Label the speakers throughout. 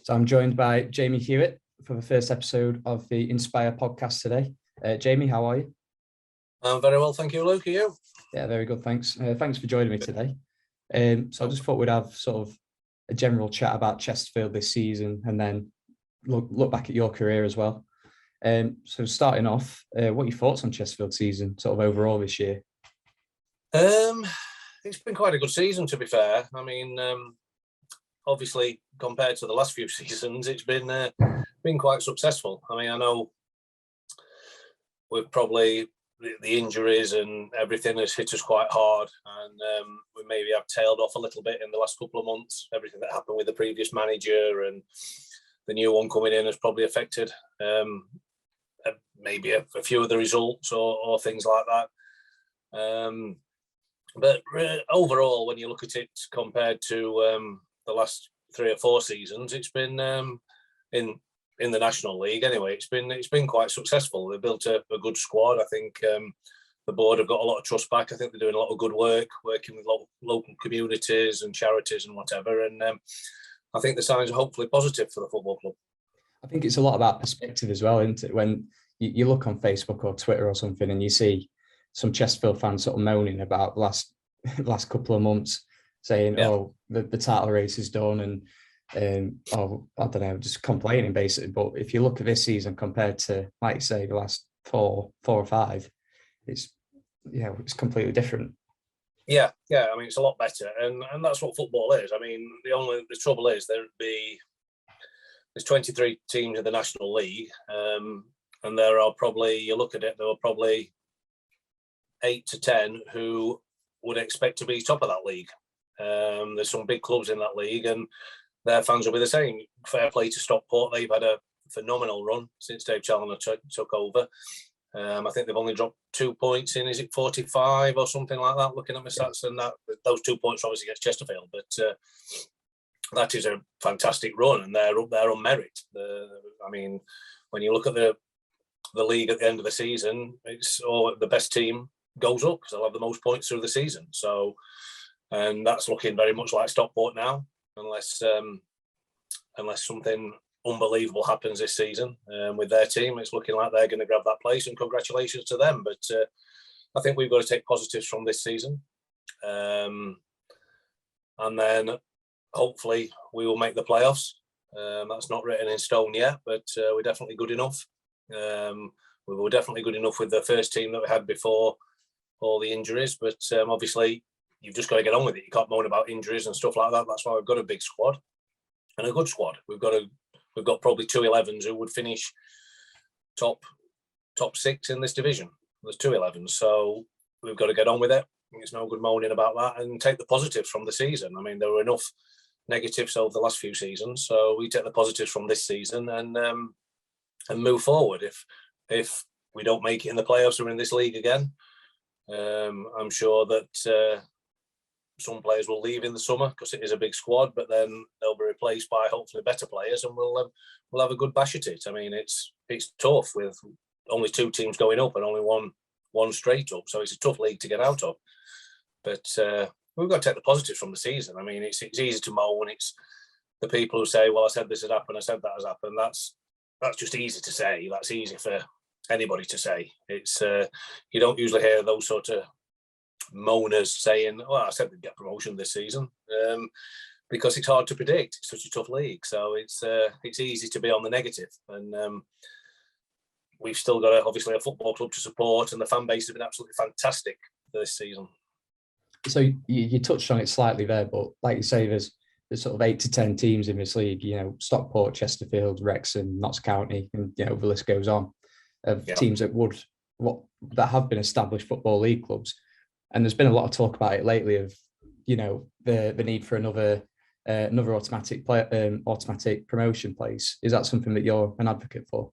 Speaker 1: So I'm joined by Jamie Hewitt for the first episode of the inSpire podcast today. Jamie, how are you?
Speaker 2: I'm very well, thank you, Luke. Are you?
Speaker 1: Yeah, very good, thanks. Thanks for joining me today. So I just thought we'd have sort of a general chat about Chesterfield this season and then look back at your career as well. So starting off, what are your thoughts on Chesterfield season, sort of overall this year?
Speaker 2: It's been quite a good season, to be fair. I mean, obviously, compared to the last few seasons, it's been quite successful. I mean, I know we've probably the injuries and everything has hit us quite hard, and we maybe have tailed off a little bit in the last couple of months. Everything that happened with the previous manager and the new one coming in has probably affected maybe a few of the results or things like that. But overall, when you look at it compared to the last 3 or 4 seasons, it's been in the National League anyway. It's been quite successful. They built a good squad. I think the board have got a lot of trust back. I think they're doing a lot of good work, working with local communities and charities and whatever. And I think the signs are hopefully positive for the football club.
Speaker 1: I think it's a lot about perspective as well, isn't it? When you look on Facebook or Twitter or something and you see some Chesterfield fans sort of moaning about the last couple of months, saying, yeah, "Oh, the title race is done," and oh, I don't know, just complaining basically. But if you look at this season compared to, like you say, the last four or five, it's it's completely different.
Speaker 2: Yeah. I mean, it's a lot better, and that's what football is. I mean, the trouble is there's 23 teams in the National League, and there are probably, you look at it, there are probably 8 to 10 who would expect to be top of that league. There's some big clubs in that league, and their fans will be the same. Fair play to Stockport; they've had a phenomenal run since Dave Challoner took over. I think they've only dropped 2 points in, is it 45 or something like that? Looking at my stats, and those 2 points are obviously against Chesterfield, but that is a fantastic run, and they're up there on merit. I mean, when you look at the league at the end of the season, it's the best team goes up because they'll have the most points through the season. So, and that's looking very much like Stockport now, unless something unbelievable happens this season with their team. It's looking like they're going to grab that place, and congratulations to them. But I think we've got to take positives from this season, and then hopefully we will make the playoffs. That's not written in stone yet, but we're definitely good enough. We were definitely good enough with the first team that we had before all the injuries, but obviously you've just got to get on with it. You can't moan about injuries and stuff like that. That's why we've got a big squad and a good squad. We've got probably 2 11s who would finish top 6 in this division. There's 2 11s, so we've got to get on with it. It's no good moaning about that and take the positives from the season. I mean, there were enough negatives over the last few seasons, so we take the positives from this season and move forward. If we don't make it in the playoffs or in this league again, I'm sure that some players will leave in the summer because it is a big squad, but then they'll be replaced by hopefully better players, and we'll have a good bash at it. I mean, it's tough with only 2 teams going up and only one straight up, so it's a tough league to get out of. But we've got to take the positives from the season. I mean, it's easy to moan. It's the people who say, "Well, I said this had happened, I said that has happened." That's just easy to say. That's easy for anybody to say. It's you don't usually hear those sort of moaners saying, "Well, I said they'd get promotion this season," because it's hard to predict. It's such a tough league, so it's easy to be on the negative. And we've still got obviously a football club to support, and the fan base has been absolutely fantastic this season.
Speaker 1: So you touched on it slightly there, but like you say, there's sort of 8 to 10 teams in this league. Stockport, Chesterfield, Wrexham, Notts County, and the list goes on of teams that have been established football league clubs. And there's been a lot of talk about it lately of the need for another automatic promotion place. Is that something that you're an advocate for?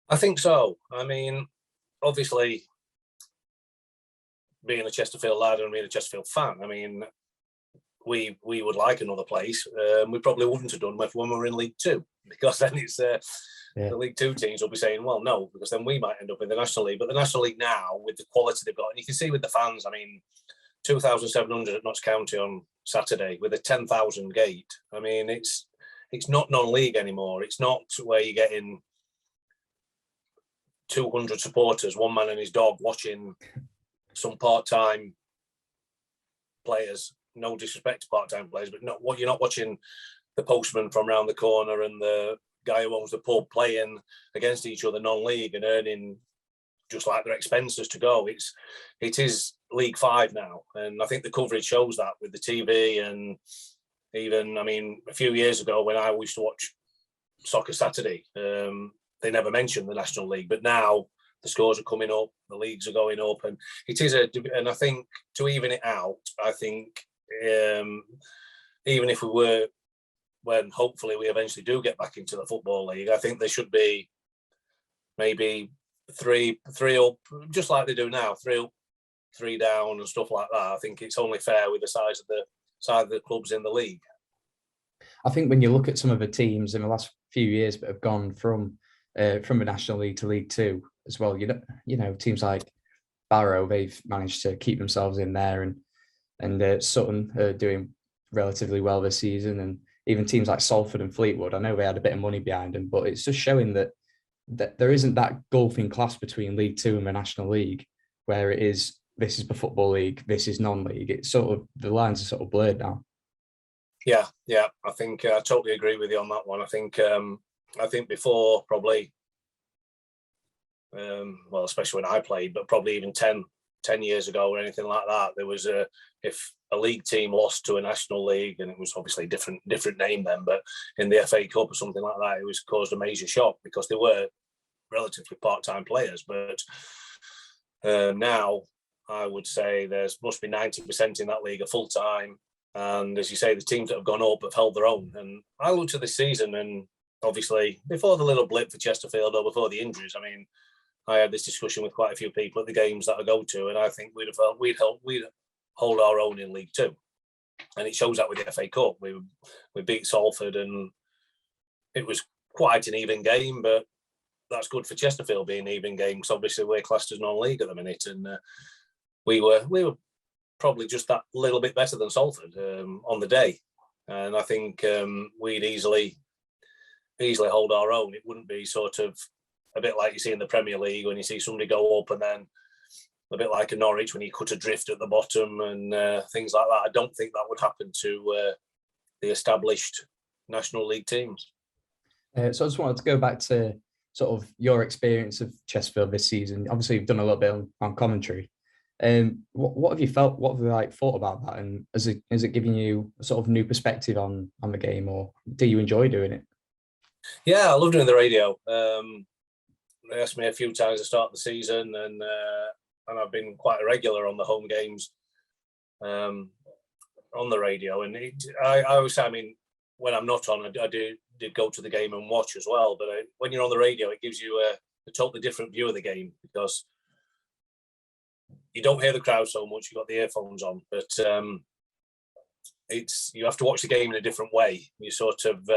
Speaker 2: I think so. I mean, obviously, being a Chesterfield lad and being a Chesterfield fan, I mean, we would like another place. We probably wouldn't have done when we were in League Two, because then it's the League Two teams will be saying, well, no, because then we might end up in the National League. But the National League now, with the quality they've got, and you can see with the fans, I mean, 2,700 at Notts County on Saturday with a 10,000 gate. I mean, it's it's not non-league anymore. It's not where you're getting 200 supporters, one man and his dog, watching some part-time players. No disrespect to part-time players, but you're not watching the postman from round the corner and the guy who owns the pub playing against each other non-league and earning just like their expenses to go. It is League 5 now, and I think the coverage shows that with the TV. And even, I mean, a few years ago when I used to watch Soccer Saturday, they never mentioned the National League, but now the scores are coming up, the leagues are going up, and it is and I think to even it out, I think even if we were, when hopefully we eventually do get back into the Football League, I think there should be maybe three up, just like they do now, 3 up, 3 down and stuff like that. I think it's only fair with the size of the clubs in the league.
Speaker 1: I think when you look at some of the teams in the last few years that have gone from a National League to League 2 as well, you know, teams like Barrow, they've managed to keep themselves in there, and Sutton are doing relatively well this season, and even teams like Salford and Fleetwood, I know they had a bit of money behind them, but it's just showing that there isn't that gulfing class between League 2 and the National League, where it is, this is the Football League, this is non-league. It's sort of, the lines are sort of blurred now.
Speaker 2: Yeah, I think I totally agree with you on that one. I think before, probably, well, especially when I played, but probably even 10 years ago or anything like that, there was if a league team lost to a National League, and it was obviously different name then, but in the FA Cup or something like that, it was caused a major shock because they were relatively part-time players. But now I would say must be 90% in that league are full-time. And as you say, the teams that have gone up have held their own. And I looked at this season, and obviously before the little blip for Chesterfield or before the injuries, I mean, I had this discussion with quite a few people at the games that I go to, and I think we'd hold our own in League 2. And it shows that with the FA Cup. We beat Salford, and it was quite an even game, but that's good for Chesterfield being an even game, because obviously we're classed as non-league at the minute, and we were probably just that little bit better than Salford on the day. And I think we'd easily hold our own. It wouldn't be sort of a bit like you see in the Premier League when you see somebody go up, and then a bit like a Norwich when you cut adrift at the bottom and things like that. I don't think that would happen to the established National League teams. So
Speaker 1: I just wanted to go back to sort of your experience of Chesterfield this season. Obviously, you've done a little bit on commentary. What have you felt? What have you thought about that? And is it giving you a sort of new perspective on the game, or do you enjoy doing it?
Speaker 2: Yeah, I love doing the radio. They asked me a few times to start the season, and I've been quite a regular on the home games on the radio. And I always say, I mean, when I'm not on, I did go to the game and watch as well. But when you're on the radio, it gives you a totally different view of the game, because you don't hear the crowd so much. You've got the earphones on, but you have to watch the game in a different way. You sort of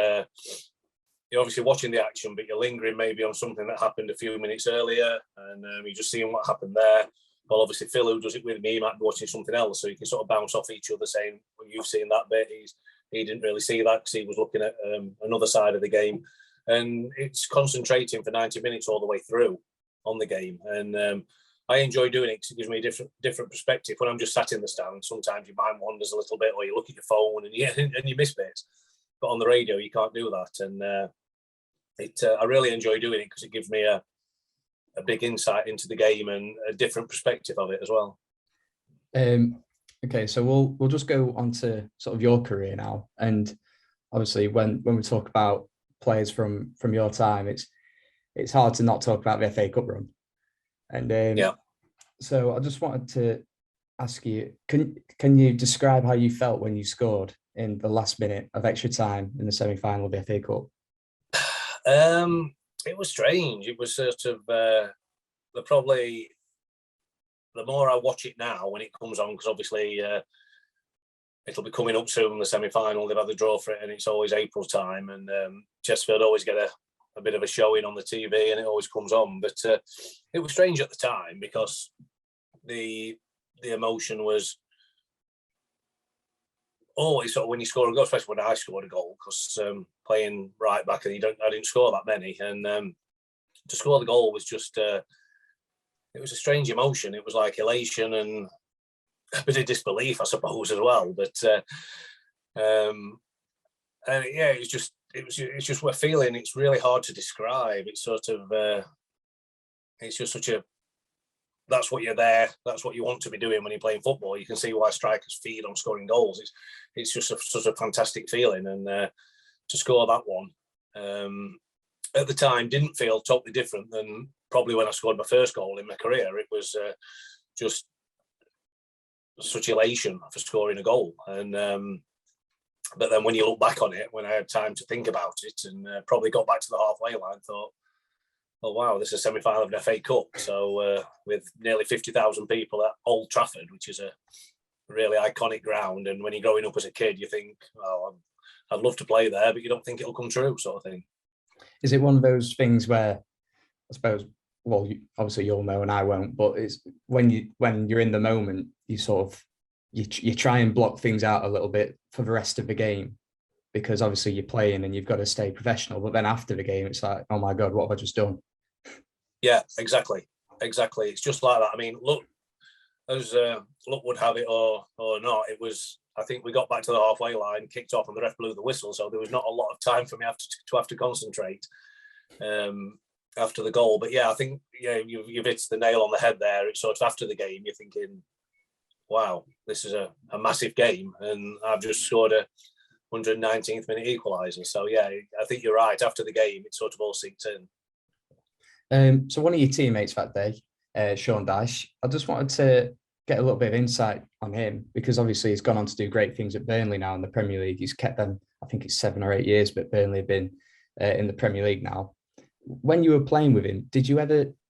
Speaker 2: you're obviously watching the action, but you're lingering maybe on something that happened a few minutes earlier, and you're just seeing what happened there. Well, obviously Phil, who does it with me, he might be watching something else, so you can sort of bounce off each other, saying, well, you've seen that bit. He didn't really see that because he was looking at another side of the game, and it's concentrating for 90 minutes all the way through on the game. And I enjoy doing it because it gives me a different perspective. When I'm just sat in the stand, sometimes your mind wanders a little bit, or you look at your phone and you miss bits. But on the radio, you can't do that. And I really enjoy doing it because it gives me a big insight into the game and a different perspective of it as well.
Speaker 1: Okay, so we'll just go on to sort of your career now. And obviously, when we talk about players from your time, it's hard to not talk about the FA Cup run. And so I just wanted to ask you, can you describe how you felt when you scored in the last minute of extra time in the semi-final of the FA Cup?
Speaker 2: It was strange. It was sort of the more I watch it now when it comes on, because obviously it'll be coming up soon, the semi-final. They've had the draw for it, and it's always April time, and Chesterfield always get a bit of a showing on the TV, and it always comes on. But it was strange at the time because the emotion was always sort of when you score a goal, especially when I scored a goal, because playing right back and I didn't score that many, and to score the goal was just it was a strange emotion. It was like elation and a bit of disbelief, I suppose, as well. But and yeah, it's just a feeling. It's really hard to describe. It's sort of it's just such a, that's what you're there. That's what you want to be doing when you're playing football. You can see why strikers feed on scoring goals. It's just such a fantastic feeling, and to score that one at the time didn't feel totally different than probably when I scored my first goal in my career. It was just such elation for scoring a goal, and but then when you look back on it, when I had time to think about it, and probably got back to the halfway line, thought, oh wow, this is a semi-final of an FA Cup. So with nearly 50,000 people at Old Trafford, which is a really iconic ground, and when you're growing up as a kid, you think, well, I'd love to play there, but you don't think it'll come true, sort of thing.
Speaker 1: Is it one of those things where, I suppose, well, obviously you'll know and I won't, but it's when you're in the moment, you sort of you try and block things out a little bit for the rest of the game, because obviously you're playing and you've got to stay professional. But then after the game, it's like, oh my God, what have I just done?
Speaker 2: Yeah, exactly. It's just like that. I mean, look, as luck would have it or not, it was, I think we got back to the halfway line, kicked off, and the ref blew the whistle. So there was not a lot of time for me to have to concentrate after the goal. But yeah, I think you've hit the nail on the head there. It's sort of after the game, you're thinking, wow, this is a massive game, and I've just scored a 119th minute equaliser. So yeah, I think you're right. After the game, it sort of all sinks
Speaker 1: in. So one of your teammates that day, Sean Dyche, I just wanted to get a little bit of insight on him, because obviously he's gone on to do great things at Burnley now in the Premier League. He's kept them, I think it's 7 or 8 years, but Burnley have been in the Premier League now. When you were playing with him,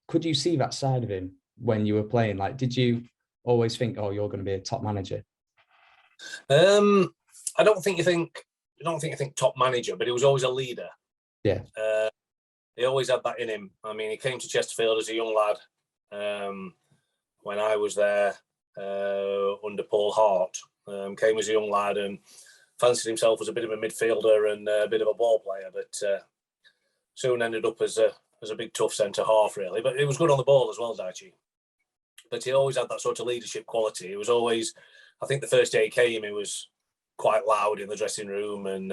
Speaker 1: could you see that side of him when you were playing? Like, did you always think, oh, you're going to be a top manager?
Speaker 2: I don't think you think top manager, but he was always a leader.
Speaker 1: Yeah.
Speaker 2: He always had that in him. I mean, he came to Chesterfield as a young lad when I was there under Paul Hart. Came as a young lad and fancied himself as a bit of a midfielder and a bit of a ball player, but soon ended up as a big tough centre half, really. But he was good on the ball as well, Dyche. But he always had that sort of leadership quality. He was always, I think the first day he came, he was quite loud in the dressing room, and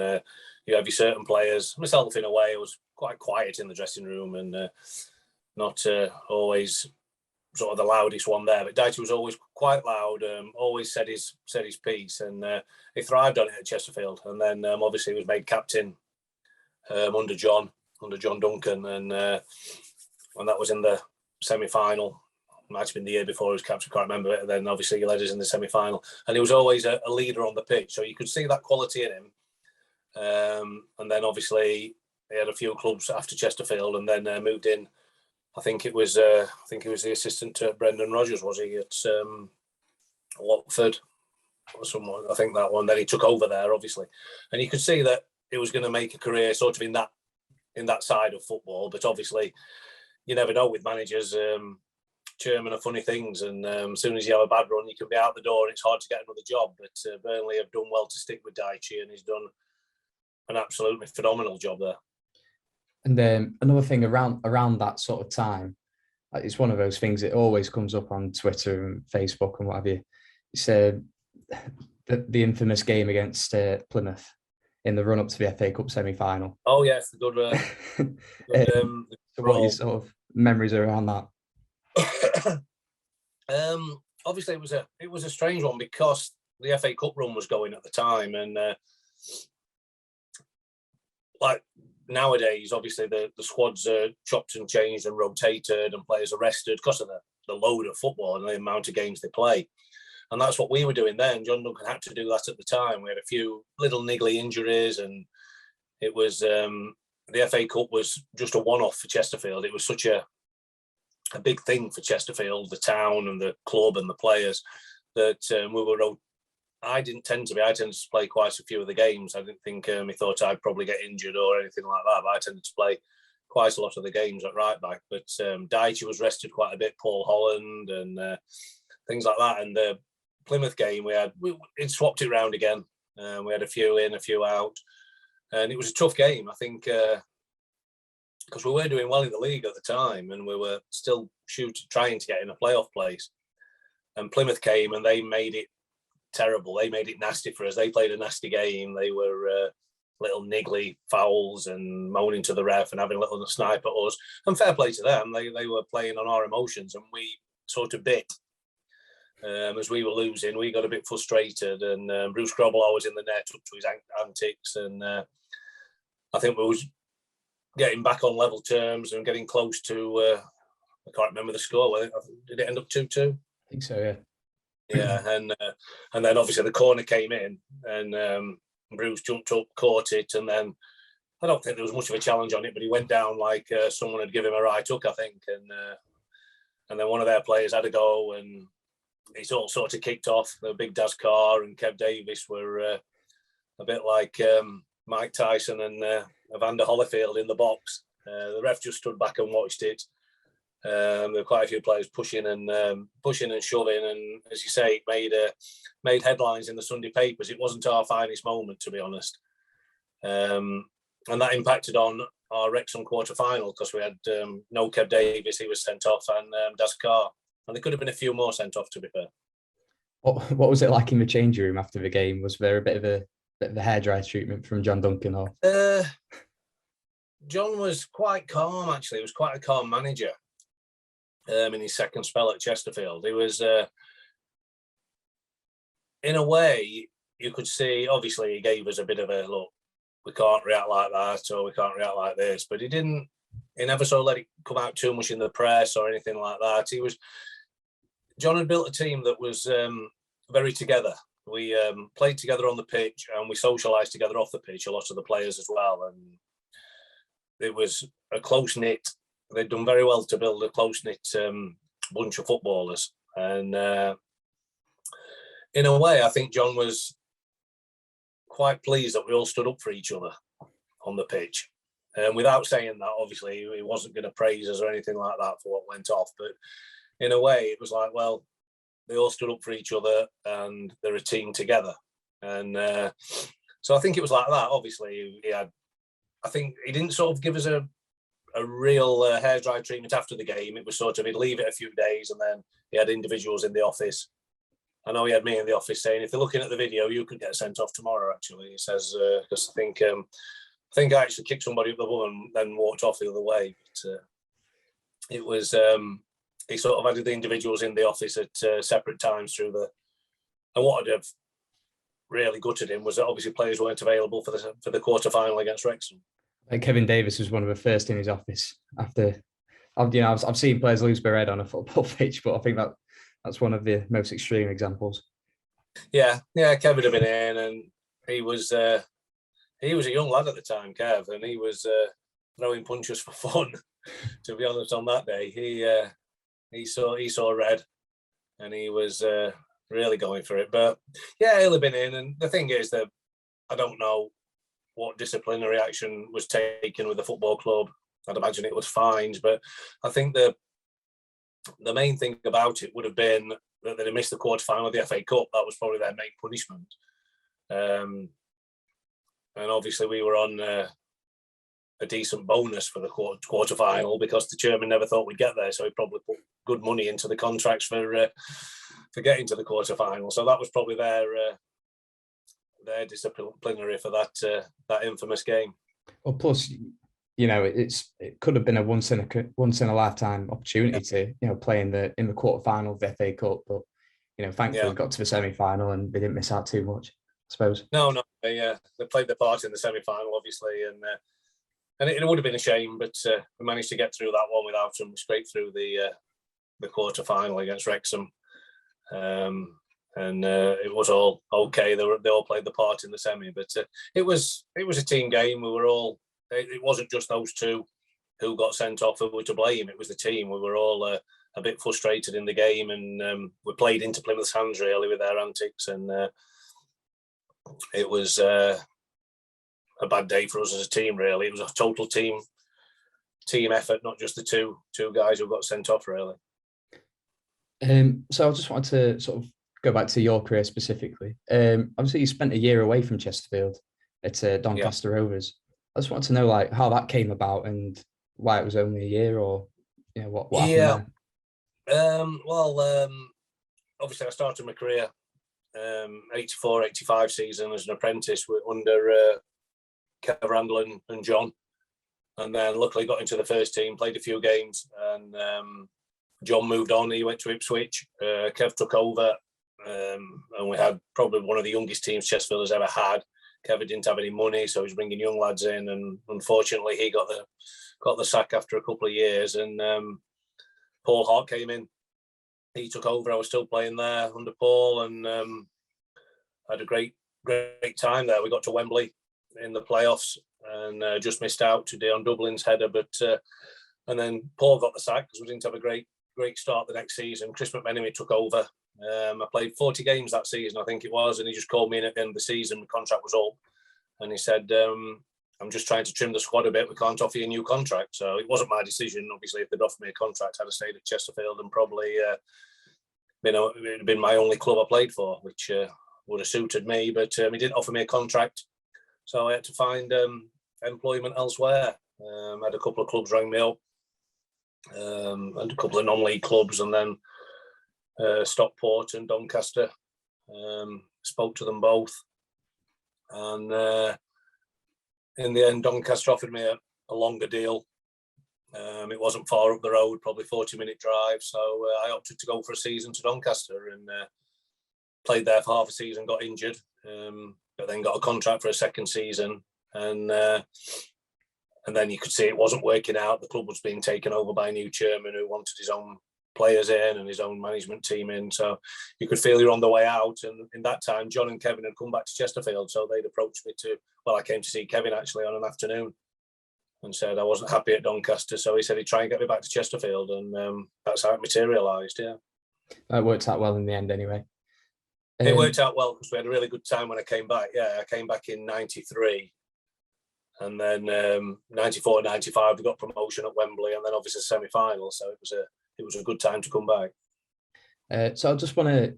Speaker 2: you have your certain players. Myself, in a way, I was quite quiet in the dressing room and not always sort of the loudest one there. But Dyche was always quite loud, always said his piece, and he thrived on it at Chesterfield. And then obviously he was made captain under John Duncan, and that was in the semi-final. Might have been the year before he was captain, can't remember it. And then obviously he led us in the semi-final, and he was always a leader on the pitch, so you could see that quality in him. And then obviously he had a few clubs after Chesterfield, and then moved in. I think it was the assistant to Brendan Rodgers, was he, at Watford or someone? I think that one. Then he took over there, obviously, and you could see that he was going to make a career sort of in that side of football. But obviously, you never know with managers. Chairman are funny things, and as soon as you have a bad run, you can be out the door, and it's hard to get another job. But Burnley have done well to stick with Dyche, and he's done an absolutely phenomenal job there.
Speaker 1: And another thing around that sort of time, it's one of those things that always comes up on Twitter and Facebook and what have you. It's the infamous game against Plymouth in the run up to the FA Cup semi-final.
Speaker 2: Oh yes, the good.
Speaker 1: So what are your sort of memories around that?
Speaker 2: Obviously it was a strange one, because the FA Cup run was going at the time, and like nowadays, obviously the squads are chopped and changed and rotated, and players are rested because of the load of football and the amount of games they play. And that's what we were doing then. John Duncan had to do that at the time. We had a few little niggly injuries, and it was the FA Cup was just a one-off for Chesterfield. It was such a big thing for Chesterfield, the town and the club and the players, that we were. I tended to play quite a few of the games. I didn't think he thought I'd probably get injured or anything like that, but I tended to play quite a lot of the games at right back. But Dyche was rested quite a bit, Paul Holland and things like that. And the Plymouth game, it swapped it round again. We had a few in, a few out, and it was a tough game. I think because we were doing well in the league at the time, and we were still trying to get in a playoff place. And Plymouth came and they made it terrible. They made it nasty for us. They played a nasty game. They were little niggly fouls and moaning to the ref and having a little snipe at us. And fair play to them. They were playing on our emotions, and we sort of bit. As we were losing, we got a bit frustrated, and Bruce Grobbelaar was in the net up to his antics, and I think we was getting back on level terms and getting close to, I can't remember the score. Did it end up 2-2?
Speaker 1: I think so, yeah.
Speaker 2: Yeah, and then obviously the corner came in, and Bruce jumped up, caught it, and then I don't think there was much of a challenge on it, but he went down like someone had given him a right hook, I think, and then one of their players had a go, and it's all sort of kicked off. The big Daz Carr and Kev Davis were a bit like Mike Tyson and Evander Holyfield in the box. The ref just stood back and watched it. There were quite a few players pushing and shoving, and as you say, it made headlines in the Sunday papers. It wasn't our finest moment, to be honest, and that impacted on our Wrexham quarter-final, because we had no Kev Davis, he was sent off, and Daz Carr, and there could have been a few more sent off, to be fair.
Speaker 1: What was it like in the changing room after the game? Was there a bit of a hairdryer treatment from John Duncan? Or
Speaker 2: John was quite calm, actually. He was quite a calm manager. In his second spell at Chesterfield, he was, in a way, you could see. Obviously, he gave us a bit of a look. We can't react like that, or we can't react like this. But he didn't. He never sort of let it come out too much in the press or anything like that. John had built a team that was very together. We played together on the pitch, and we socialised together off the pitch. A lot of the players as well, and it was a close knit. They'd done very well to build a close-knit bunch of footballers. And in a way, I think John was quite pleased that we all stood up for each other on the pitch. And without saying that, obviously, he wasn't going to praise us or anything like that for what went off. But in a way, it was like, well, they all stood up for each other and they're a team together. And so I think it was like that. Obviously, I think he didn't sort of give us a real hairdryer treatment after the game. It was sort of, he'd leave it a few days, and then he had individuals in the office. I know he had me in the office saying, if you're looking at the video, you could get sent off tomorrow, actually. He says, because I think I actually kicked somebody up the bum and then walked off the other way. But it was, he sort of had the individuals in the office at separate times through and what would have really gutted him was that obviously players weren't available for the quarter-final against Wrexham.
Speaker 1: Kevin Davis was one of the first in his office after. I've seen players lose their head on a football pitch, but I think that's one of the most extreme examples.
Speaker 2: Yeah, Kevin had been in, and he was a young lad at the time, Kev, and he was throwing punches for fun. To be honest, on that day, he saw red, and he was really going for it. But yeah, he'll have been in, and the thing is that I don't know what disciplinary action was taken with the football club. I'd imagine it was fines, but I think the main thing about it would have been that they missed the quarter-final of the FA Cup. That was probably their main punishment. And obviously we were on a decent bonus for the quarter-final because the chairman never thought we'd get there, so he probably put good money into the contracts for getting to the quarter-final. So that was probably their disciplinary for that infamous game.
Speaker 1: Well, plus, it could have been a once in a lifetime opportunity to play in the quarter-final of the FA Cup, but thankfully we got to the semi-final and they didn't miss out too much, I suppose.
Speaker 2: No, they played their part in the semi-final, obviously, and it would have been a shame, but we managed to get through that one without them. We scraped through the quarter-final against Wrexham. And it was all okay. They all played the part in the semi, but it was a team game. We were all. It wasn't just those two who got sent off who were to blame. It was the team. We were all a bit frustrated in the game, and we played into Plymouth's hands really with their antics, and it was a bad day for us as a team. Really, it was a total team effort, not just the two guys who got sent off. Really.
Speaker 1: So I just wanted to sort of go back to your career specifically. Obviously, you spent a year away from Chesterfield at Doncaster Rovers. I just want to know like how that came about and why it was only a year, or what happened
Speaker 2: there. Obviously, I started my career 84-85 season as an apprentice under Kev Randall and John, and then luckily got into the first team, played a few games, and John moved on. He went to Ipswich. Kev took over, and we had probably one of the youngest teams Chesterfield has ever had. Kev didn't have any money, so he was bringing young lads in, and unfortunately, he got the sack after a couple of years. And Paul Hart came in. He took over. I was still playing there under Paul, and had a great time there. We got to Wembley in the playoffs and just missed out to Dion Dublin's header, but and then Paul got the sack because we didn't have a great start the next season. Chris McMenemy took over. I played 40 games that season, I think it was, and he just called me in at the end of the season. The contract was up, and he said, I'm just trying to trim the squad a bit. We can't offer you a new contract. So it wasn't my decision. Obviously, if they'd offered me a contract, I'd have stayed at Chesterfield and probably it'd been my only club I played for, which would have suited me. But he didn't offer me a contract, so I had to find employment elsewhere. Had a couple of clubs ring me up, and a couple of non-league clubs, and then Stockport and Doncaster. Spoke to them both, and in the end, Doncaster offered me a longer deal. It wasn't far up the road, probably 40-minute drive, so I opted to go for a season to Doncaster and played there for half a season, got injured, but then got a contract for a second season, and then you could see it wasn't working out. The club was being taken over by a new chairman who wanted his own players in and his own management team in, so you could feel you're on the way out. And in that time, John and Kevin had come back to Chesterfield, so they'd approached me I came to see Kevin actually on an afternoon and said I wasn't happy at Doncaster, so he said he'd try and get me back to Chesterfield, and that's how it materialised.
Speaker 1: It worked out well in the end anyway.
Speaker 2: It worked out well because we had a really good time when I came back. I came back in 93, and then 94, 95 we got promotion at Wembley, and then obviously semi-final, so it was a good time to come back.
Speaker 1: So I just want to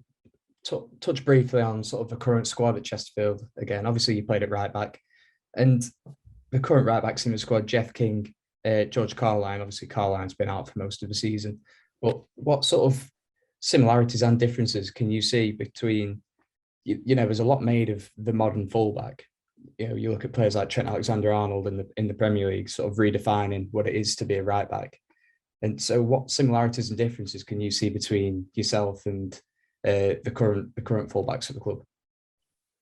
Speaker 1: touch briefly on sort of the current squad at Chesterfield again. Obviously, you played at right back, and the current right backs in the squad: Jeff King, George Carline. Obviously, Carline's been out for most of the season. But what sort of similarities and differences can you see between? There's a lot made of the modern fullback. You look at players like Trent Alexander-Arnold in the Premier League, sort of redefining what it is to be a right back. And so, what similarities and differences can you see between yourself and the current fullbacks of the club?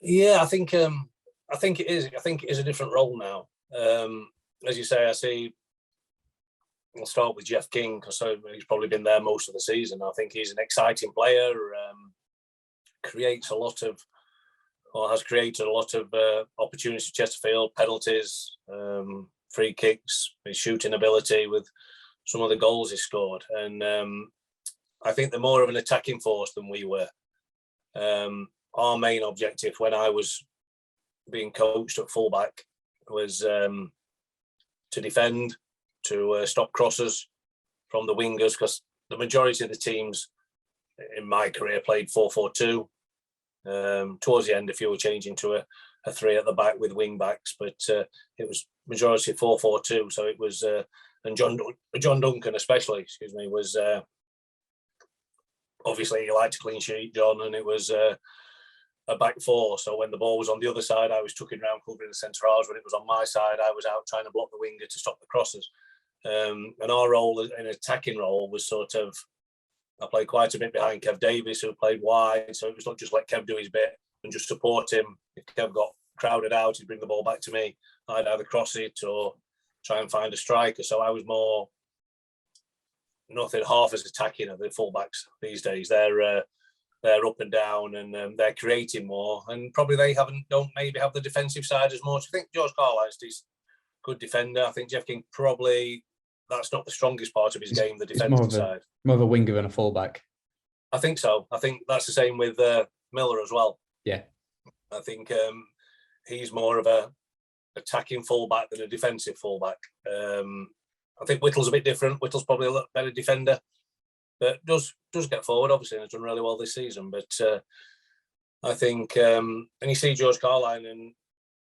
Speaker 2: I think it is. I think it is a different role now. As you say, I'll start with Jeff King because he's probably been there most of the season. I think he's an exciting player. Has created a lot of opportunities for Chesterfield, penalties, free kicks, his shooting ability with some of the goals he scored. And I think they're more of an attacking force than we were. Our main objective when I was being coached at fullback was to defend, to stop crosses from the wingers, because the majority of the teams in my career played 4-4-2. Towards the end, a few were changing to a three at the back with wing backs, but it was majority 4-4-2. So it was, and John Duncan especially, was obviously he liked to clean sheet, John, and it was a back four. So when the ball was on the other side, I was tucking around covering the centre halves. When it was on my side, I was out trying to block the winger to stop the crosses. And our role in an attacking role was sort of, I played quite a bit behind Kev Davis, who played wide. So it was not just let Kev do his bit and just support him. If Kev got crowded out, he'd bring the ball back to me. I'd either cross it or try and find a striker. So I was more nothing half as attacking as the fullbacks these days. They're up and down, and they're creating more. And probably they don't maybe have the defensive side as much. I think George Carline's a good defender. I think Jeff King probably, that's not the strongest part of his game, the defensive side.
Speaker 1: More of a winger than a fullback.
Speaker 2: I think so. I think that's the same with Miller as well.
Speaker 1: Yeah.
Speaker 2: I think he's more of a attacking fullback than a defensive fullback. I think Whittle's a bit different. Whittle's probably a lot better defender. but does get forward, obviously, and has done really well this season. But I think, and you see George Carline, and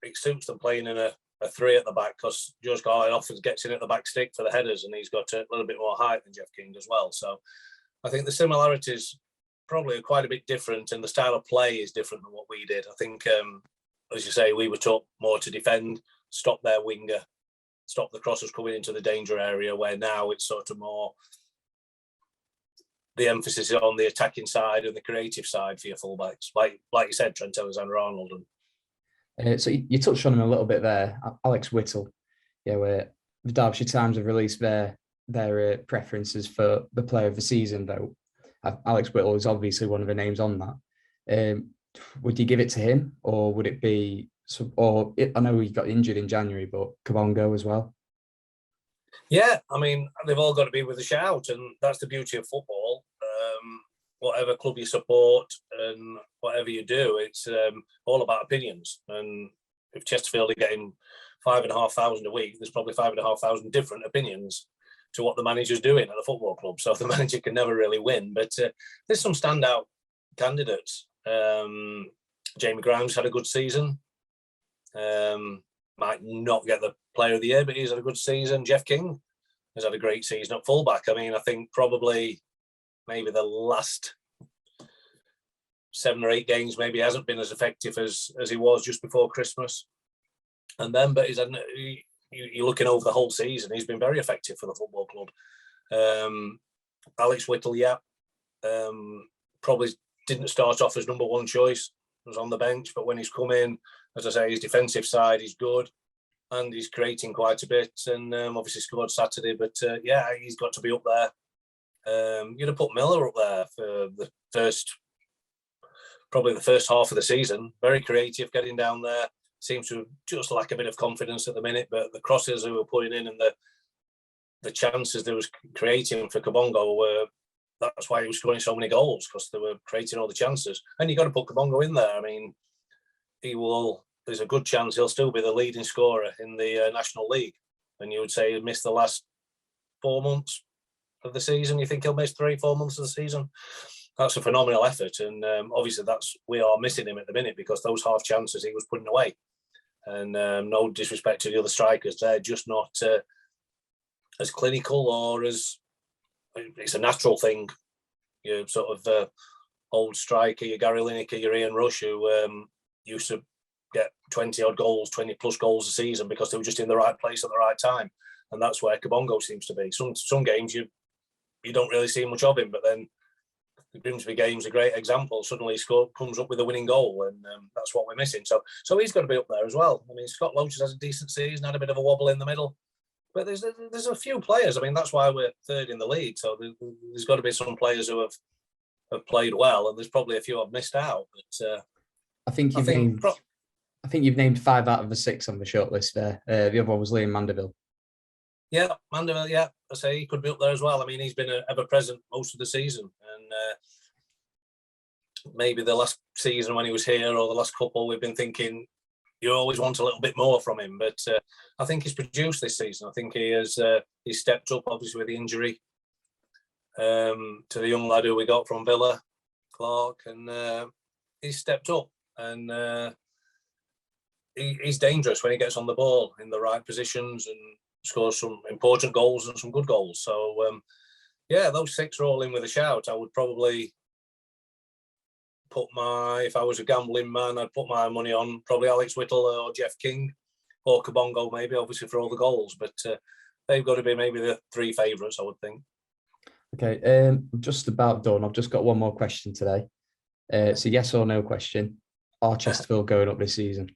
Speaker 2: it suits them playing in a 3 at the back, because George Carline often gets in at the back stick for the headers, and he's got a little bit more height than Jeff King as well. So I think the similarities probably are quite a bit different, and the style of play is different than what we did. I think, as you say, we were taught more to defend, stop their winger, stop the crosses coming into the danger area, where now it's sort of more the emphasis is on the attacking side and the creative side for your fullbacks, like you said, Trent Alexander-Arnold.
Speaker 1: So you touched on him a little bit there, Alex Whittle. Yeah, where the Derbyshire Times have released their preferences for the player of the season, though. Alex Whittle is obviously one of the names on that. Would you give it to him, or would it be? I know he got injured in January, but Kabongo as well.
Speaker 2: Yeah, I mean, they've all got to be with a shout, and that's the beauty of football. Whatever club you support and whatever you do, it's all about opinions. And if Chesterfield are getting 5,500 a week, there's probably 5,500 different opinions to what the manager's doing at the football club. So the manager can never really win. But there's some standout candidates. Jamie Grimes had a good season. Might not get the player of the year, but he's had a good season. Jeff King has had a great season at fullback. I mean, I think probably maybe the last 7 or 8 games maybe hasn't been as effective as he was just before Christmas. And then, but you're looking over the whole season, he's been very effective for the football club. Alex Whittle, probably didn't start off as number 1 choice, was on the bench, but when he's come in, as I say, his defensive side is good, and he's creating quite a bit, and obviously scored Saturday. But he's got to be up there. You'd have put Miller up there for probably the first half of the season. Very creative, getting down there. Seems to just lack a bit of confidence at the minute, but the crosses they were putting in and the chances they was creating for Kabongo were. That's why he was scoring so many goals, because they were creating all the chances. And you've got to put Kabongo in there. I mean, there's a good chance he'll still be the leading scorer in the National League. And you would say he missed the last 4 months of the season. You think he'll miss 3-4 months of the season? That's a phenomenal effort. And obviously we are missing him at the minute, because those half chances he was putting away. And no disrespect to the other strikers, they're just not as clinical or as... It's a natural thing. You sort of old striker, your Gary Lineker, your Ian Rush, who used to get 20-odd goals, 20-plus goals a season because they were just in the right place at the right time. And that's where Kabongo seems to be. Some games you don't really see much of him, but then the Grimsby game's a great example. Suddenly he comes up with a winning goal, and that's what we're missing. So he's got to be up there as well. I mean, Scott Loach has a decent season, had a bit of a wobble in the middle. But there's a few players. I mean, that's why we're 3rd in the league. So there's got to be some players who have played well, and there's probably a few I've missed out. But
Speaker 1: I think you've named 5 out of the 6 on the shortlist there. The other one was Liam Mandeville.
Speaker 2: Yeah, Mandeville. Yeah, I say he could be up there as well. I mean, he's been ever present most of the season, and maybe the last season when he was here, or the last couple, we've been thinking, you always want a little bit more from him, but I think he's produced this season. I think he's stepped up, obviously, with the injury to the young lad who we got from Villa, Clark, and he's stepped up, and he's dangerous when he gets on the ball in the right positions and scores some important goals and some good goals. So, those 6 are all in with a shout. I would probably if I was a gambling man, I'd put my money on probably Alex Whittle or Jeff King or Kabongo, maybe, obviously, for all the goals. But they've got to be maybe the 3 favourites, I would think.
Speaker 1: Okay, just about done. I've just got one more question today. It's a yes or no question. Are Chesterfield going up this season?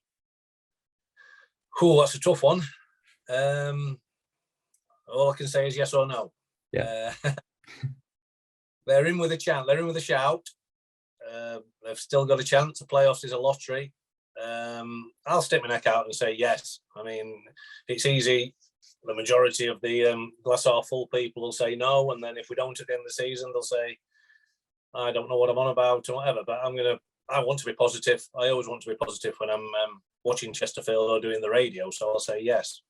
Speaker 2: That's a tough one. All I can say is yes or no.
Speaker 1: Yeah.
Speaker 2: They're in with a chance. They're in with a shout. They've still got a chance. The playoffs is a lottery. I'll stick my neck out and say yes. I mean, it's easy. The majority of the glass half full people will say no, and then if we don't at the end of the season, they'll say, I don't know what I'm on about or whatever. But I want to be positive. I always want to be positive when I'm watching Chesterfield or doing the radio. So I'll say yes.